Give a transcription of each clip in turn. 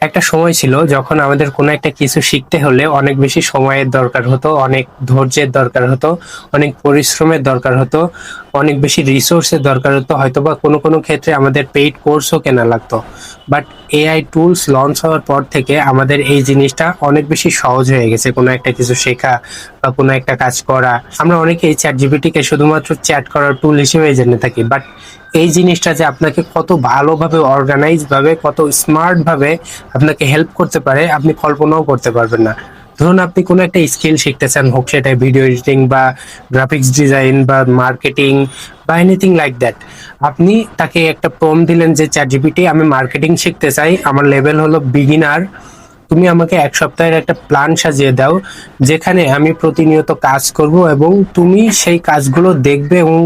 একটা সময় ছিল যখন আমাদের কোনো একটা কিছু শিখতে হলে অনেক বেশি সময়ের দরকার হতো, অনেক ধৈর্যের দরকার হতো, অনেক পরিশ্রমের দরকার হতো, অনেক বেশি রিসোর্সের দরকার হতো, হয়তোবা কোনো কোনো ক্ষেত্রে আমাদের পেইড কোর্সও কেনা লাগতো। বাট এআই টুলস লঞ্চ হওয়ার পর থেকে আমাদের এই জিনিসটা অনেক বেশি সহজ হয়ে গেছে, কোনো একটা কিছু শেখা বা কোনো একটা কাজ করা। আমরা অনেকেই চ্যাট জিপিটিকে শুধুমাত্র চ্যাট করার টুল হিসেবে জেনে থাকি, বাট এই জিনিসটা যে আপনাকে কত ভালোভাবে অর্গানাইজ ভাবে, কত স্মার্ট ভাবে আপনাকে হেল্প করতে পারে আপনি কল্পনাও করতে পারবেন না। ধরুন আপনি কোনো একটা স্কিল শিখতে চান, হোক সেটা ভিডিও এডিটিং বা গ্রাফিক্স ডিজাইন বা মার্কেটিং বা এনিথিং লাইক দ্যাট। আপনি তাকে একটা প্রম্পট দিলেন যে চ্যাট জিপিটি আমি মার্কেটিং শিখতে চাই, আমার লেভেল হলো বিগিনার, তুমি আমাকে এক সপ্তাহের একটা প্ল্যান সাজিয়ে দাও যেখানে আমি প্রতিনিয়ত কাজ করব এবং তুমি সেই কাজগুলো দেখবে এবং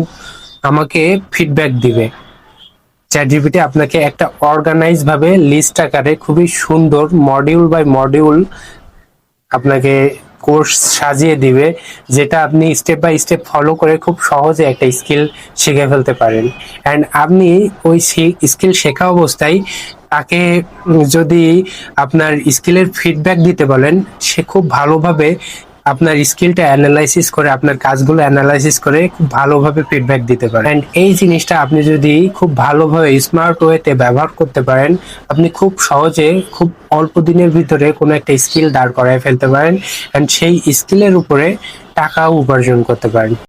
আমাকে ফিডব্যাক দিবে। চ্যাটজিপিটি আপনাকে একটা অর্গানাইজ ভাবে লিস্ট আকারে খুবই সুন্দর মডিউল বাই মডিউল আপনাকে কোর্স সাজিয়ে দিবে, যেটা আপনি স্টেপ বাই স্টেপ ফলো করে খুব সহজে একটা স্কিল শিখে ফেলতে পারেন। অ্যান্ড আপনি ওই স্কিল শেখা অবস্থায় তাকে যদি আপনার স্কিলের ফিডব্যাক দিতে বলেন, সে খুব ভালোভাবে আপনার স্কিলটা অ্যানালাইসিস করে, আপনার কাজগুলো অ্যানালাইসিস করে খুব ভালোভাবে ফিডব্যাক দিতে পারেন। অ্যান্ড এই জিনিসটা আপনি যদি খুব ভালোভাবে স্মার্ট ওয়েতে ব্যবহার করতে পারেন, আপনি খুব সহজে খুব অল্প দিনের ভিতরে কোনো একটা স্কিল দাঁড় করায় ফেলতে পারেন, অ্যান্ড সেই স্কিলের উপরে টাকাও উপার্জন করতে পারেন।